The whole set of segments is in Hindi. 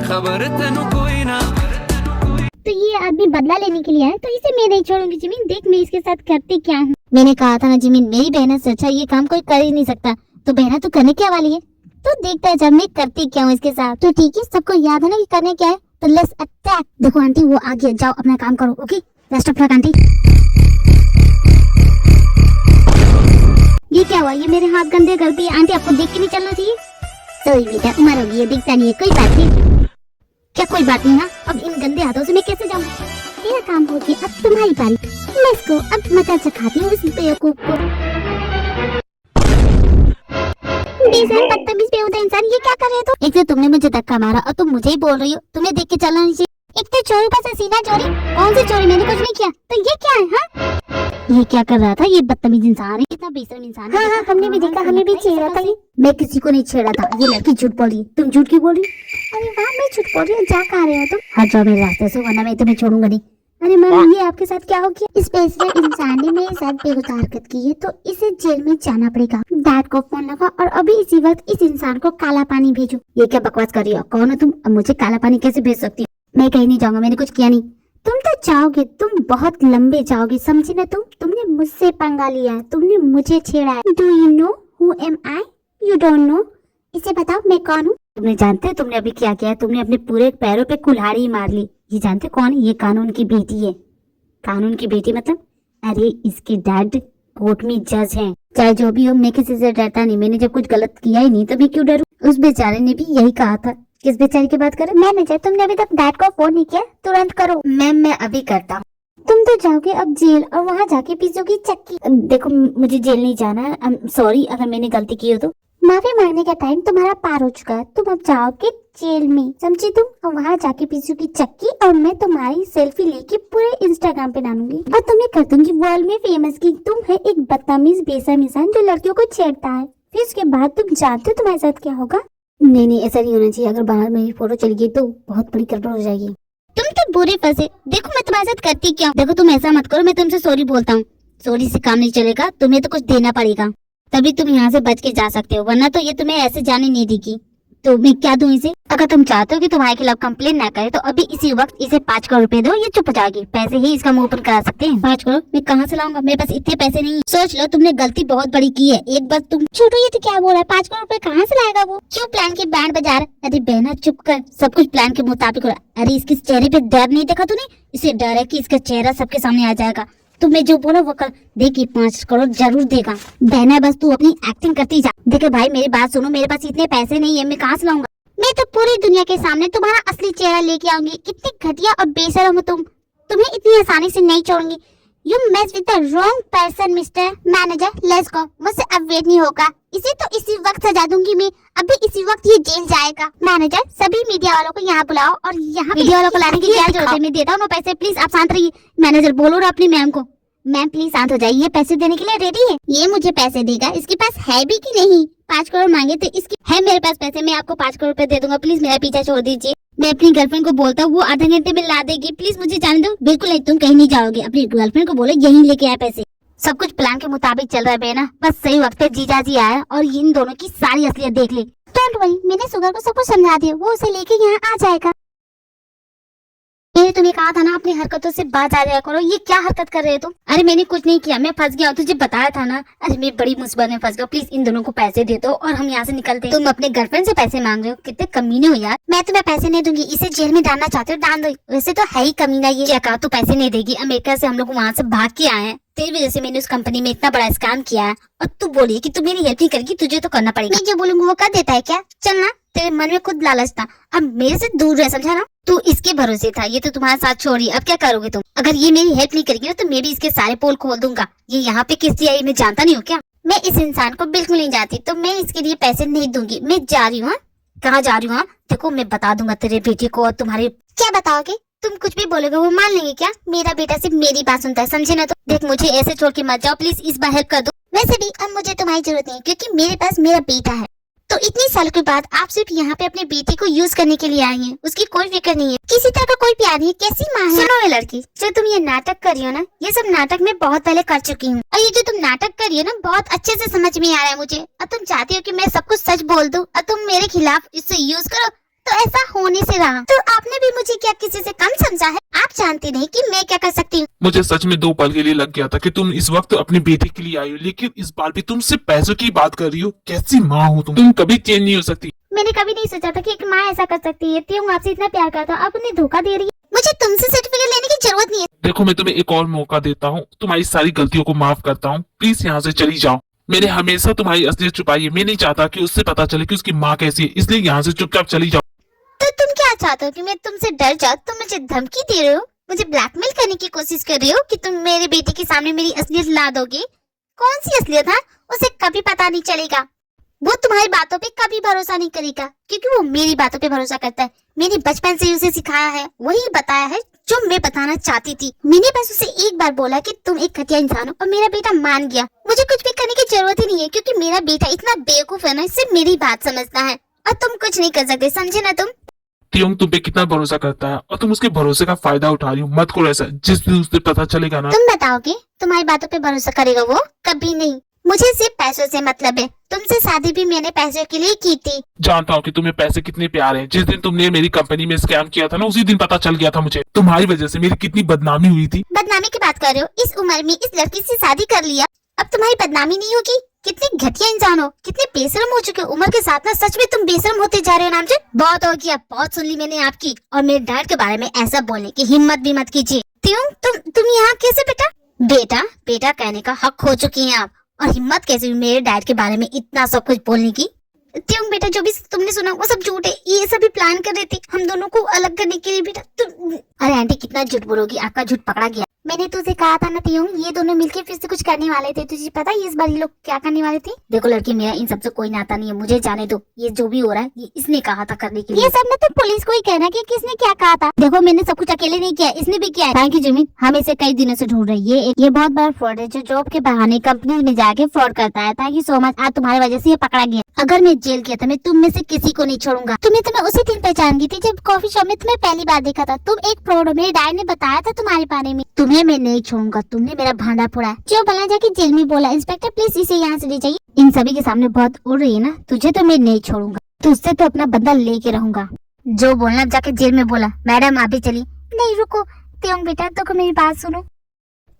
खबर तेनू कोई ना। तो ये आदमी बदला लेने के लिए आया, तो इसे मैं नहीं छोड़ूंगी जिमिन। देख मैं इसके साथ करती क्या हूँ। मैंने कहा था ना जिमिन, मेरी बहना से अच्छा ये काम कोई कर ही नहीं सकता। तो बहना तू करने क्या वाली है? तो देखता है जब मैं करती क्या हूँ इसके साथ। तो ठीक है, सबको याद है ना कि करने क्या है। तो लेट्स अटैक। देखो आंटी वो आ गया, जाओ अपना काम करो। Okay best of luck aunty. ये क्या हुआ? ये मेरे हाथ गंदे कर दिए। आंटी आपको देख के नहीं चलना चाहिए। सॉरी बेटा, उम्र होगी है, दिखता नहीं है। कोई बात नहीं। क्या कोई बात नहीं ना? अब इन गंदे हाथों से मैं कैसे जाऊँ? मेरा काम हो गया, अब तुम्हारी बारी। Let's go. अब मजा चखाती हूँ इस बेवकूफ को। बेशरम बदतमीज बेहुदा इंसान, ये क्या कर रहे हो? एक तो तुमने मुझे धक्का मारा और तुम मुझे ही बोल रही हो। तुम्हें देख के चलना नहीं चाहिए। एक तो चोरी पर से सीना चोरी। कौन सी चोरी? मैंने कुछ नहीं किया। तो ये क्या है? हाँ, ये क्या कर रहा था? ये बदतमीज इंसान है, कितना बेशरम इंसान है। हाँ, हमने भी देखा, हमें भी छेड़ा था ये। मैं किसी को नहीं छेड़ा था। ये लड़की झूठ बोल रही है। तुम झूठ क्यों बोल रही? अरे वाह, मैं झूठ बोल रही हूँ। जा कहाँ रहे हो तुम? हट जाओ मेरे रास्ते से, वरना मैं तुम्हें छोड़ूंगा नहीं। अरे मैम, ये आपके साथ क्या हो गया? इस बेशरम इंसान ने मेरे साथ बेहुदा हरकत की है, तो इसे जेल में जाना पड़ेगा। डैड को फोन लगा और अभी इसी वक्त इस इंसान को काला पानी भेजो। ये क्या बकवास कर रही हो? कौन हो तुम? अब मुझे काला पानी कैसे भेज सकती हो? मैं कहीं नहीं जाऊंगा, मैंने कुछ किया नहीं। तुम तो जाओगे, तुम बहुत लंबे जाओगे, समझी ना तुम? तुमने मुझसे पंगा लिया है, तुमने मुझे छेड़ा है। Do you know who am I? You don't know? इसे बताओ मैं कौन हूँ? तुमने जानते हो तुमने अभी क्या किया? तुमने अपने पूरे पैरों पे कुल्हाड़ी मार ली। ये जानते कौन है? ये कानून की बेटी है। कानून की बेटी मतलब? अरे इसके डैड कोर्ट में जज हैं। चाहे जो भी हो, मैं किसी से डरता नहीं। मैंने जब कुछ गलत किया ही नहीं तो मैं क्यों डरूं? उस बेचारे ने भी यही कहा था। किस बेचारे की बात कर रहे? मैनेजर, तुमने अभी तक डैड को फोन नहीं किया? तुरंत करो। मैम मैं अभी करता हूँ। तुम तो जाओगे अब जेल और वहाँ जाके पीसोगी चक्की। देखो मुझे जेल नहीं जाना है। सॉरी अगर मैंने गलती की हो तो। माफी मांगने का टाइम तुम्हारा पार हो चुका है। तुम अब जाओगे जेल में, समझी तुम? और वहाँ जाके पीसोगी चक्की और मैं तुम्हारी सेल्फी लेके पूरे इंस्टाग्राम पे डालूंगी और तुम्हें कर दूंगी वर्ल्ड में फेमस की तुम है एक बदतमीज बेशरम इंसान जो लड़कियों को छेड़ता है। फिर उसके बाद तुम जानते हो तुम्हारे साथ क्या होगा? नहीं ऐसा नहीं होना चाहिए। अगर बाहर मेरी फोटो चली गई तो बहुत बड़ी गड़बड़ हो जाएगी। तुम तो बुरे फंसे। देखो मैं तुम्हारे साथ करती क्या हूँ। देखो तुम ऐसा मत करो, मैं तुमसे सॉरी बोलता हूँ। सॉरी से काम नहीं चलेगा, तुम्हें तो कुछ देना पड़ेगा, तभी तुम यहाँ से बच के जा सकते हो, वरना तो ये तुम्हें ऐसे जाने नहीं देगी। तो मैं क्या दूं इसे? अगर तुम चाहते हो कि तुम्हारे खिलाफ कंप्लेन ना करे तो अभी इसी वक्त इसे 5 करोड़ रुपए दो, ये चुप हो जाएगी। पैसे ही इसका मुंह ओपन करा सकते हैं। 5 करोड़ मैं कहाँ से लाऊंगा? मेरे पास इतने पैसे नहीं। सोच लो तुमने गलती बहुत बड़ी की है। एक बार तुम छोटो, ये तो क्या बोल रहा है? 5 करोड़ रुपए कहाँ से लाएगा वो? क्यों प्लान के बैंड बजा रहा? अरे बहना चुप कर, सब कुछ प्लान के मुताबिक हो रहा। अरे इसके चेहरे पे डर नहीं देखा तूने? इसे डर है कि इसका चेहरा सबके सामने आ जाएगा। तुम्हें जो बोला वो कर। देखिए 5 करोड़ जरूर देगा। बहना बस तू अपनी एक्टिंग करती जा। देखो भाई मेरी बात सुनो, मेरे पास इतने पैसे नहीं है, मैं कहाँ से लाऊंगा? मैं तो पूरी दुनिया के सामने तुम्हारा असली चेहरा लेके आऊंगी। कितनी घटिया और बेशरम हो तुम। तुम्हें इतनी आसानी से नहीं छोड़ूंगी। You mess with the wrong person mister manager. Let's go. मुझसे अब वेट नहीं होगा। इसे तो इसी वक्त सजा दूंगी मैं। अभी इसी वक्त ये जेल जाएगा। मैनेजर सभी मीडिया वालों को यहाँ बुलाओ और यहाँ मीडिया वालों को लाने की क्या जरूरत है? मैं देता हूँ ना पैसे, प्लीज आप शांत रहिए। मैनेजर बोलो ना अपनी मैम को। मैम प्लीज शांत हो जाइए, पैसे देने के लिए रेडी है। ये मुझे पैसे देगा? इसके पास है भी कि नहीं? 5 करोड़ मांगे तो इसकी है मेरे पास पैसे, मैं आपको 5 करोड़ रुपए दे दूंगा। प्लीज मेरा पीछा छोड़ दीजिए। मैं अपनी गर्लफ्रेंड को बोलता हूँ, वो आधे घंटे में ला देगी। प्लीज मुझे जाने दो। बिल्कुल नहीं, तुम कहीं नहीं जाओगे। अपनी गर्लफ्रेंड को बोलो यहीं लेके आए पैसे। सब कुछ प्लान के मुताबिक चल रहा है बेना। बस सही वक्त पे जीजा जी आया और इन दोनों की सारी असलियत देख ले। डोंट वरी, मैंने सुगर को सब कुछ समझा दिया, वो उसे लेके यहाँ आ जाएगा। मैंने तुम्हें कहा था ना अपनी हरकतों से बाज आ जाया करो। ये क्या हरकत कर रहे हो तुम? अरे मैंने कुछ नहीं किया, मैं फंस गया हूँ, तुझे बताया था ना। अरे मैं बड़ी मुसीबत में फंस गया। प्लीज इन दोनों को पैसे दे दो और हम यहाँ से निकलते हैं। तुम अपने गर्लफ्रेंड से पैसे मांग रहे हो? कितने कमीने हो यार। मैं तुम्हें पैसे नहीं दूंगी। इसे जेल में डालना चाहते हो डाल दो। वैसे तो है ही कमीना ये। क्या कहा? तू पैसे नहीं देगी? अमेरिका से हम लोग वहाँ से भाग के आए हैं, तेरी वजह से मैंने उस कंपनी में इतना बड़ा स्कैम किया है और तू बोली कि तू मेरी हेल्प नहीं करेगी, तुझे तो करना पड़ेगा। मैं जो बोलूंगी वो कर देता है क्या? चलना, तेरे मन में खुद लालच था, अब मेरे से दूर रह, समझा ना? तू इसके भरोसे था, ये तो तुम्हारे साथ छोड़ी। अब क्या करोगे तुम? अगर ये मेरी हेल्प नहीं करेगी ना तो मैं भी इसके सारे पोल खोल दूंगा। ये यहाँ पे किस लिए आई मैं जानता नहीं हूँ क्या? मैं इस इंसान को बिल्कुल नहीं जानती, तो मैं इसके लिए पैसे नहीं दूंगी। मैं जा रही हूँ। कहाँ जा रही हूँ? देखो मैं बता दूंगा तेरे बेटे को और तुम्हारे। क्या बताओगे? तुम कुछ भी बोलोगे वो मान लेंगे क्या? मेरा बेटा सिर्फ मेरी बात सुनता है, समझे ना? तो देख मुझे ऐसे छोड़ के मत जाओ प्लीज, इस बार हेल्प कर दो। वैसे भी अब मुझे तुम्हारी जरूरत नहीं क्योंकि मेरे पास मेरा बेटा है। तो इतनी साल के बाद आप सिर्फ यहाँ पे अपने बेटे को यूज करने के लिए आई हैं। उसकी कोई फिक्र नहीं है, किसी तरह का कोई प्यार नहीं है। कैसी माँ है? सुनो ये लड़की, जो तुम ये नाटक कर रही हो ना, ये सब नाटक मैं बहुत पहले कर चुकी हूँ और ये जो तुम नाटक कर रही हो ना बहुत अच्छे से समझ में आ रहा है मुझे। और तुम चाहती हो कि मैं सब कुछ सच बोल दूं और तुम मेरे खिलाफ इससे यूज करो। तो ऐसा होने से रहा। तो आपने भी मुझे क्या किसी से कम समझा है? आप जानते नहीं कि मैं क्या कर सकती हूँ। मुझे सच में 2 पल के लिए लग गया था कि तुम इस वक्त अपनी बेटी के लिए आई हो, लेकिन इस बार भी तुम सिर्फ पैसों की बात कर रही हो। कैसी माँ हो तुम कभी चेंज नहीं हो सकती। मैंने कभी नहीं सोचा था कि एक माँ ऐसा कर सकती है। त्यों आपसे इतना प्यार करता हूँ, आप उन्हें धोखा दे रही है। मुझे तुमसे सर्टिफिकेट लेने की जरूरत नहीं है। देखो, मैं तुम्हें एक और मौका देता हूँ, तुम्हारी सारी गलतियों को माफ करता हूँ, प्लीज यहाँ से चली जाओ। मैंने हमेशा तुम्हारी असलियत छुपाई है, मैं नहीं चाहता कि उससे पता चले कि उसकी माँ कैसी है, इसलिए यहाँ से चुपचाप चली जाओ। तो तुम क्या चाहते हो कि मैं तुमसे डर जाऊं? तुम मुझे धमकी दे रहे हो, मुझे ब्लैकमेल करने की कोशिश कर रहे हो कि तुम मेरे बेटे के सामने मेरी असलियत ला दोगे। कौन सी असलियत है? उसे कभी पता नहीं चलेगा। वो तुम्हारी बातों पे कभी भरोसा नहीं करेगा, क्योंकि वो मेरी बातों पे भरोसा करता है। मैंने बचपन से उसे सिखाया है, वही बताया है जो मैं बताना चाहती थी। मैंने बस उसे एक बार बोला कि तुम एक घटिया इंसान हो, और मेरा बेटा मान गया। मुझे कुछ भी करने की जरूरत ही नहीं है, क्योंकि मेरा बेटा इतना बेवकूफ है ना, सिर्फ मेरी बात समझता है और तुम कुछ नहीं कर सकते, समझे ना तुम? त्योंग तुम पे कितना भरोसा करता है और तुम उसके भरोसे का फायदा उठा रही हो। मत करो ऐसा, जिस दिन उसे पता चलेगा ना। तुम बताओगे तुम्हारी बातों पे भरोसा करेगा वो? कभी नहीं। मुझे सिर्फ पैसों से मतलब है। तुमसे शादी भी मैंने पैसों के लिए की थी। जानता हूँ कि तुम्हें पैसे कितने प्यारे हैं। जिस दिन तुमने मेरी कंपनी में स्कैम किया था ना, उसी दिन पता चल गया था मुझे। तुम्हारी वजह से मेरी कितनी बदनामी हुई थी। बदनामी की बात कर रहे हो? इस उम्र में इस लड़की से शादी कर लिया, अब तुम्हारी बदनामी नहीं होगी? कितने घटिया इंसान हो, कितने बेशरम हो चुके हो। उम्र के साथ ना सच में तुम बेशरम होते जा रहे हो नामचंद। बहुत हो गया, बहुत सुन ली मैंने आपकी। और मेरे डैड के बारे में ऐसा बोलने की हिम्मत भी मत कीजिए। तुम यहाँ कैसे? बेटा बेटा बेटा कहने का हक खो चुकी हैं आप, और हिम्मत कैसे हुई मेरे डैड के बारे में इतना सब कुछ बोलने की? त्यों बेटा, जो भी तुमने सुना वो सब झूठ है। ये सभी प्लान कर रही थी हम दोनों को अलग करने के लिए। बेटा तुम, अरे आंटी कितना झूठ बोलोगी, आपका झूठ पकड़ा गया। मैंने तुझे कहा था ना त्यों, ये दोनों मिलके फिर से कुछ करने वाले थे। तुझे पता है इस बार ये लोग क्या करने वाले थे? देखो लड़की, मेरा इन सबसे कोई नाता नहीं है, मुझे जाने दो। ये जो भी हो रहा है ये इसने कहा था करने के लिए। ये सब ना तुम पुलिस को ही कहना कि किसने क्या कहा था। देखो मैंने सब कुछ अकेले नहीं किया, इसने भी किया है। थैंक यू जिमिन, हम इसे कई दिनों से ढूंढ रहे हैं। ये बहुत बड़ा फ्रॉड है, जो जॉब के बहाने कंपनी में जाके फ्रॉड करता है। थैंक यू सो मच, आज तुम्हारी वजह से ये पकड़ा गया। अगर मैं जेल गया था, मैं तुम में से किसी को नहीं छोड़ूंगा। तुम्हें तो मैं उसी दिन पहचान गई थी जब कॉफी शॉप में तुम्हें पहली बार देखा था। तुम एक फ्रॉड हो, मेरे डैड ने बताया था तुम्हारे बारे में। तुम्हें मैं नहीं छोड़ूंगा, तुमने मेरा भांडा फोड़ा है। जो भला जाके जेल में बोला, इंस्पेक्टर प्लीज इसे यहाँ से ले जाइए। इन सभी के सामने बहुत उड़ रही है ना, तुझे तो मैं नहीं छोड़ूंगा, तुझसे तो अपना बदला लेके रहूंगा। जो बोलना जाके जेल में बोला। मैडम आप भी चलिए। नहीं रुको त्यों बेटा, तो मेरी बात सुनो।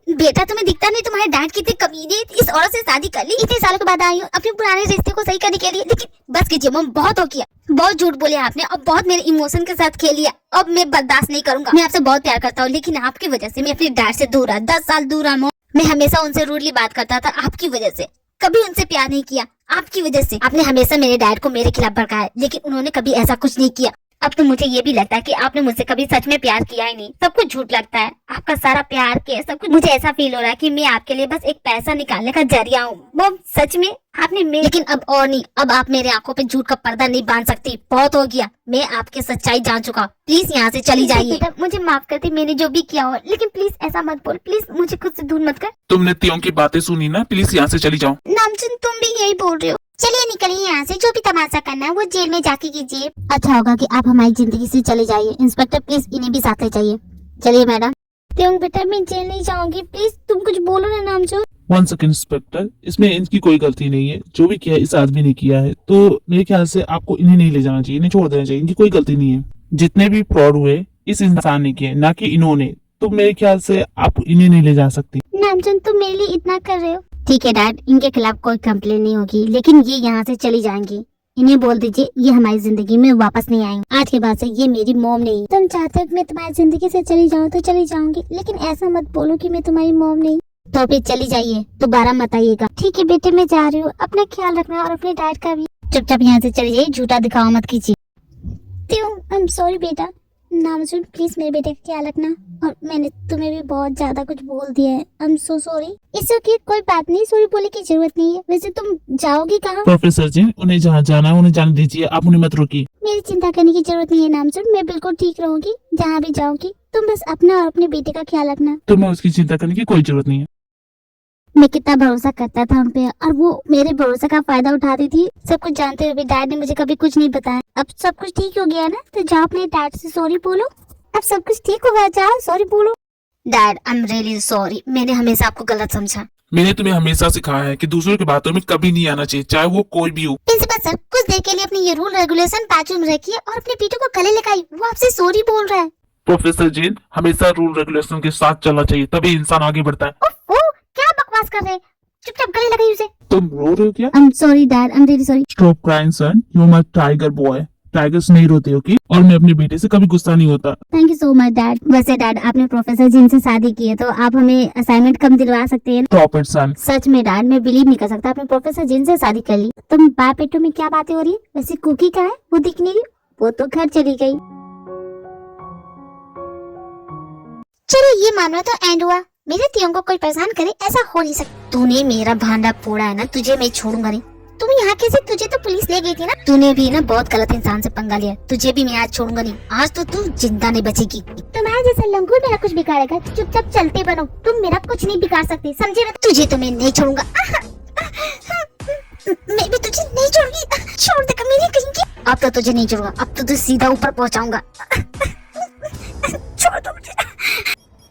बेटा तुम्हें दिखता नहीं तुम्हारे डैड कितने कमीने, इस औरत से शादी कर ली। इतने सालों के बाद आई हूँ अपने पुराने रिश्ते को सही करने के लिए, लेकिन बस कीजिए मम, बहुत हो गया। बहुत झूठ बोले आपने और बहुत मेरे इमोशन के साथ खेल लिया। अब मैं बर्दाश्त नहीं करूंगा। मैं आपसे बहुत प्यार करता हूँ, लेकिन आपकी वजह से मैं अपने डैड से दूर रहा। 10 साल दूर रहा मम। मैं हमेशा उनसे रूडली बात करता था आपकी वजह से, कभी उनसे प्यार नहीं किया आपकी वजह से। आपने हमेशा मेरे डैड को मेरे खिलाफ भड़काया, लेकिन उन्होंने कभी ऐसा कुछ नहीं किया। अब तो मुझे ये भी लगता है कि आपने मुझसे कभी सच में प्यार किया ही नहीं, सब कुछ झूठ लगता है। आपका सारा प्यार के सब कुछ, मुझे ऐसा फील हो रहा है कि मैं आपके लिए बस एक पैसा निकालने का जरिया हूँ। वो सच में आपने लेकिन अब और नहीं, अब आप मेरे आंखों पे झूठ का पर्दा नहीं बांध सकती। बहुत हो गया, मैं आपकी सच्चाई जान चुका। प्लीज यहाँ से चली जाइए। मुझे माफ करती, मैंने जो भी किया हो, लेकिन प्लीज ऐसा मत बोल। प्लीज मुझे खुद से दूर मत कर। तुमने त्यों की बातें सुनी ना, प्लीज यहाँ से चली जाओ। नामचंद तुम भी यही बोल रहे हो? चलिए निकलिए यहाँ से, जो भी तमाशा करना है वो जेल में जाके कीजिए। अच्छा होगा कि आप हमारी जिंदगी से चले जाइए। इंस्पेक्टर प्लीज इन्हें भी साथ ले जाइए। चलिए मैडम। त्यों बेटा मैं जेल नहीं जाऊंगी, प्लीज तुम कुछ बोलो ना नामचंद। 1 सेकंड इंस्पेक्टर, इसमें इनकी कोई गलती नहीं है। जो भी किया इस आदमी ने किया है, तो मेरे ख्याल से आपको इन्हें नहीं ले जाना चाहिए, इन्हें छोड़ देना चाहिए। इनकी कोई गलती नहीं है। जितने भी फ्रॉड हुए इस इंसान ने किए, ना कि इन्होंने। तो मेरे ख्याल से आप इन्हें नहीं ले जा सकती। नामचंद तुम मेरे लिए इतना कर रहे हो। ठीक है डैड, इनके खिलाफ कोई कंप्लेन नहीं होगी, लेकिन ये यहाँ से चली जाएंगी। इन्हें बोल दीजिए ये हमारी जिंदगी में वापस नहीं आएंगे। आज के बाद से ये मेरी मॉम नहीं। तुम चाहते हो कि मैं तुम्हारी जिंदगी से चली जाऊँ तो चली जाऊंगी, लेकिन ऐसा मत बोलो कि मैं तुम्हारी मॉम नहीं। तो फिर चली जाइए, दोबारा मत आइएगा। ठीक है बेटे मैं जा रही हूँ, अपना ख्याल रखना और अपने डैड का भी। चुपचाप यहाँ से चली जाइए, झूठा दिखावा मत कीजिए। त्यों आई एम सॉरी बेटा। नामचंद प्लीज मेरे बेटे का ख्याल रखना, और मैंने तुम्हें भी बहुत ज्यादा कुछ बोल दिया है। I am so sorry. इससे ओके, कोई बात नहीं, सॉरी बोलने की जरूरत नहीं है। वैसे तुम जाओगी कहाँ? प्रोफेसर जी, उन्हें जहाँ जाना है उन्हें जाने दीजिए, आप उन्हें मत रोकिए। मेरी चिंता करने की जरूरत नहीं है नामचंद, मैं बिल्कुल ठीक रहूंगी जहाँ भी जाऊंगी। तुम बस अपना और अपने बेटे का ख्याल रखना। तुम्हें उसकी चिंता करने की कोई जरूरत नहीं है। मैं कितना भरोसा करता था उन पे, और वो मेरे भरोसे का फायदा उठाती थी। सब कुछ जानते हुए भी डैड ने मुझे कभी कुछ नहीं बताया। अब सब कुछ ठीक हो गया ना, तो जाओ अपने डैड से सॉरी बोलो। अब सब कुछ ठीक होगा, जाओ सॉरी बोलो। Dad I am really sorry, मैंने हमेशा आपको गलत समझा। मैंने तुम्हें हमेशा सिखाया है कि दूसरों की बातों में कभी नहीं आना चाहिए, चाहे वो कोई भी हो। प्रिंसिपल सर, कुछ देर के लिए अपनी ये रूल रेगुलेशन बाजू में रखिए और अपने पीटू को गले लगाइए। वो आपसे सॉरी बोल रहा है। प्रोफेसर जैन, हमेशा रूल रेगुलेशन के साथ चलना चाहिए, तभी इंसान आगे बढ़ता है। ओह, क्या बकवास कर रहे हैं? चुपचाप गले लगाइए उसे। तुम रो रहे हो क्या? I'm sorry dad, I'm really sorry. Stop crying son, you my tiger boy. Tigers नहीं रोते, ओके? और मैं अपने बेटे से कभी गुस्सा नहीं होता। Thank you so much dad. वैसे डैड, आपने प्रोफेसर जिन से शादी की है तो आप हमें असाइनमेंट कम दिलवा सकते हैं? स्टॉप इट सन। सच में डैड, मैं बिलीव नहीं कर सकता आपने प्रोफेसर जिन से शादी कर ली। तुम बाप बेटों में क्या बातें हो रही है? वैसे कुकी कहाँ है? वो दिख नहीं रही। वो तो घर चली गई। चलो ये मामला तो एंड हुआ। मेरे तियों को कोई परेशान करे ऐसा हो नहीं सकता। तूने मेरा भांडा फोड़ा है ना, तुझे मैं छोड़ूंगा नहीं। तुम यहाँ कैसे? तुझे तो पुलिस ले गई थी ना। तूने भी ना बहुत गलत इंसान से पंगा लिया। तुझे भी मैं आज छोड़ूंगा नहीं। आज तो तू जिंदा नहीं बचेगी। तुम्हारे जैसा लंगूर मेरा कुछ बिगाड़ेगा? चुपचाप चलते बनो। तुम मेरा कुछ नहीं बिगाड़ सकते, समझे ना? तुझे तो मैं नहीं छोड़ूंगा। मैं भी तुझे नहीं छोड़ूंगी। छोड़ दे कमीने कहीं की। अब तो तुझे नहीं छोड़ूंगा, अब तो तुझे सीधा ऊपर पहुँचाऊंगा। छोड़ दो मुझे।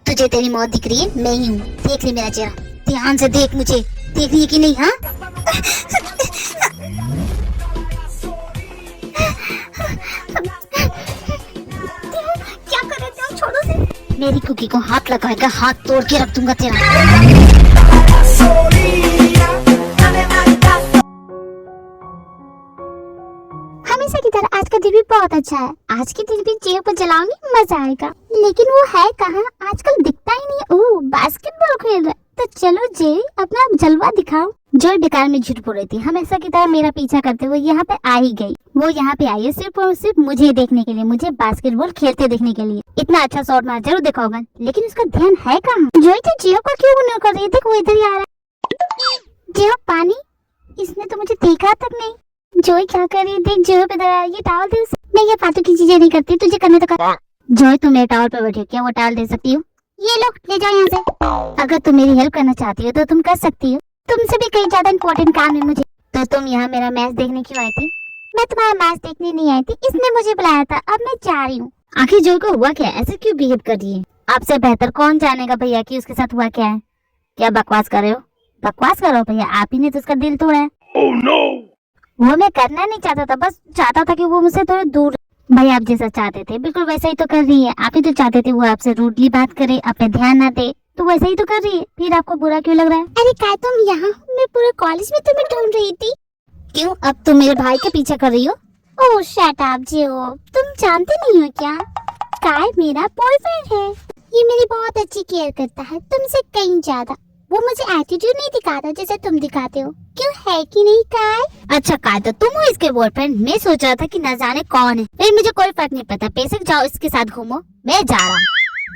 तुझे तेरी मौत दिख रही है? मैं ही हूँ। देख ले मेरा चेहरा, ध्यान से देख मुझे। देख रही है कि नहीं? हाँ, क्या कर रहे हो? छोड़ो से। मेरी कुकी को हाथ लगाएगा, हाथ तोड़ के रख दूंगा तेरा। हमेशा की तरह आज का दिन भी बहुत अच्छा है। आज के दिन भी जेब पर जलाऊंगी, मजा आएगा। लेकिन वो है कहाँ? आजकल दिखता ही नहीं। ओह, बास्केटबॉल खेल रहा है। तो चलो जे, अपना जलवा दिखाओ। जो बेकार में झूठ बोल रही थी, हमेशा की तरह मेरा पीछा करते हुए यहाँ पे आ ही गई। वो यहाँ पे आई है सिर्फ और सिर्फ मुझे देखने के लिए, मुझे बास्केटबॉल खेलते देखने के लिए। इतना अच्छा शॉट मार जरूर देखा होगा, लेकिन उसका ध्यान है कहाँ? जोई तो जियो को क्यों इग्नोर कर रही है? देख वो इधर ही आ रहा है। जियो पानी, इसने तो मुझे देखा तक नहीं। जोई क्या कर रही है? देख जियो पे दरा, ये टावल दे उसे। मैं ये फालतू की चीजें नहीं करती, तुझे करने तो कर। जोई तुम मेरे टावल पे बैठी हो, क्या वो टावल दे सकती हो? ये लो, ले जाओ यहाँ से। अगर तुम मेरी हेल्प करना चाहती हो तो तुम कर सकती हो। तुमसे भी कहीं ज्यादा इम्पोर्टेंट काम है मुझे। तो तुम यहाँ मेरा मैच देखने क्यों आई थी? मैं तुम्हारा मैच देखने नहीं आई थी, इसने मुझे बुलाया था। अब मैं जा रही हूँ। आखिर जो को हुआ क्या? ऐसे क्यों बिहेव कर रही है? आपसे बेहतर कौन जानेगा भैया कि उसके साथ हुआ क्या है? क्या बकवास कर रहे हो? बकवास करो भैया, आप ही ने तो उसका दिल तोड़ा है। Oh no! वो मैं करना नहीं चाहता था, बस चाहता था कि वो मुझसे थोड़ा दूर। भाई आप जैसा चाहते थे बिल्कुल वैसा ही तो कर रही है। आप ही तो चाहते थे वो आपसे रूडली बात करे, आप पे ध्यान ना दे, तो वैसा ही तो कर रही है। फिर आपको बुरा क्यों लग रहा है? अरे काय तुम यहाँ? मैं पूरे कॉलेज में तुम्हें ढूंढ रही थी। क्यों? अब तुम मेरे भाई के पीछे कर रही हो? ओह शट अप जियो, तुम जानते नहीं हो क्या? काय मेरा बॉयफ्रेंड है। ये मेरी बहुत अच्छी केयर करता है, तुमसे कहीं ज्यादा। वो मुझे एटीट्यूड नहीं दिखाता जैसे तुम दिखाते हो। क्यों, है कि नहीं काय? अच्छा काय, तो तुम हो इसके बॉयफ्रेंड? मैं सोच रहा था कि न जाने कौन है। फिर मुझे कोई फर्क नहीं पड़ता, बेशक जाओ इसके साथ घूमो, मैं जा रहा हूँ।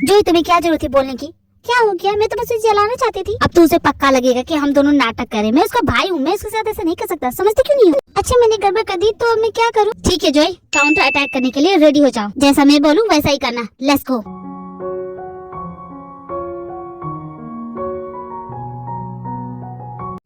जो तुम्हें क्या जरूरत थी बोलने की? क्या हो गया? मैं तो बस उसे जलाना चाहती थी। अब तो उसे पक्का लगेगा कि हम दोनों नाटक करें। मैं उसका भाई हूँ, मैं उसके साथ ऐसा नहीं कर सकता। समझते क्यों नहीं हो? अच्छा मैंने गड़बड़ कर दी तो मैं क्या करूँ? ठीक है जोई, काउंटर अटैक करने के लिए रेडी हो जाओ। जैसा मैं बोलूँ वैसा ही करना। Let's go.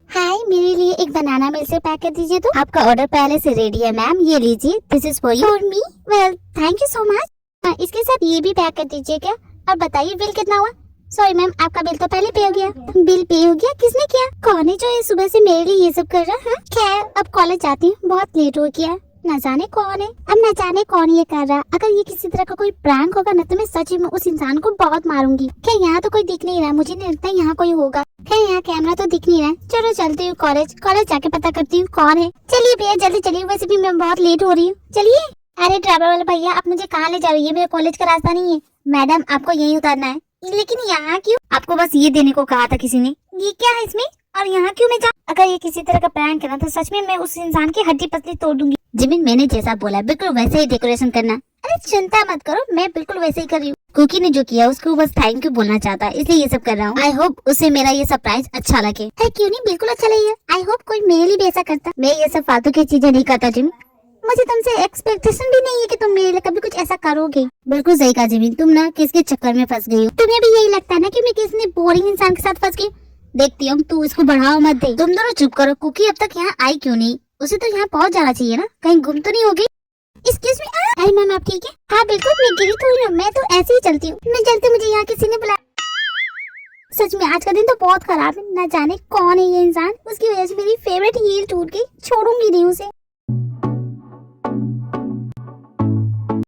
हाय, मेरे लिए एक बनाना मिल्क शेक पैक कर दीजिए। तो आपका ऑर्डर पहले से रेडी है मैम, ये लीजिए। This is for you. For me? Well thank you so much. इसके साथ ये भी पैक कर दीजिए क्या? और बताइए बिल कितना हुआ? सॉरी मैम, आपका बिल तो पहले पे हो गया। बिल पे हो गया? किसने किया? कौन है जो ये सुबह से मेरे लिए ये सब कर रहा है? खैर अब कॉलेज जाती हूँ, बहुत लेट हो गया। न जाने कौन है, अब न जाने कौन ये कर रहा। अगर ये किसी तरह का कोई प्रैंक होगा ना तो मैं सच में उस इंसान को बहुत मारूंगी। क्या यहाँ तो कोई दिख नहीं रहा? मुझे नहीं लगता यहाँ कोई होगा। क्या यहाँ कैमरा तो दिख नहीं रहा है। चलो चलती हूँ कॉलेज जाके पता करती हूँ कौन है। चलिए भैया जल्दी चलिए, वैसे भी मैं बहुत लेट हो रही हूँ। चलिए। अरे ड्राइवर वाले भैया, आप मुझे कहाँ ले जा रही है? मेरे कॉलेज का रास्ता नहीं है। मैडम आपको यहीं उतारना है। लेकिन यहाँ क्यों? आपको बस ये देने को कहा था किसी ने। ये क्या है इसमें? और यहाँ क्यों मैं जाऊँ? अगर ये किसी तरह का प्रैंक करना तो सच में मैं उस इंसान की हड्डी पसली तोड़ दूंगी। जिमिन मैंने जैसा बोला बिल्कुल वैसे ही डेकोरेशन करना। अरे चिंता मत करो, मैं बिल्कुल वैसे ही कर रही हूँ। कुकी ने जो किया उसको बस थैंक यू बोलना चाहता है, इसलिए ये सब कर रहा हूँ। आई होप उसे मेरा ये सरप्राइज अच्छा लगे। अरे क्यों नहीं, बिल्कुल अच्छा लगेगा। आई होप कोई मेरे लिए भी ऐसा करता। मैं ये सब फालतू की चीजें नहीं करता जिमिन। मुझे तुमसे एक्सपेक्टेशन भी नहीं है कि तुम मेरे लिए कभी कुछ ऐसा करोगे। बिल्कुल सही कहा जिमिन, तुम ना किसके चक्कर में फंस गई हो। तुम्हें भी यही लगता है ना कि मैं किसी बोरिंग इंसान के साथ फंस गई? देखती हूँ, तू इसको बढ़ाओ मत दे। तुम दोनों चुप करो। कुकी अब तक यहाँ आई क्यों नहीं? उसे तो यहाँ पहुँच जाना चाहिए ना, कहीं गुम तो नहीं हो गई? Excuse me. अरे मैम आप ठीक है? हाँ बिल्कुल, मैं गिरी थोड़ी ना, मैं तो ऐसे ही चलती हूँ। मैं चलती, मुझे यहाँ किसी ने बुलाया। सच में आज का दिन तो बहुत खराब है। ना जाने कौन है ये इंसान, उसकी वजह से मेरी फेवरेट हील टूट गई। छोड़ूंगी नहीं उसे।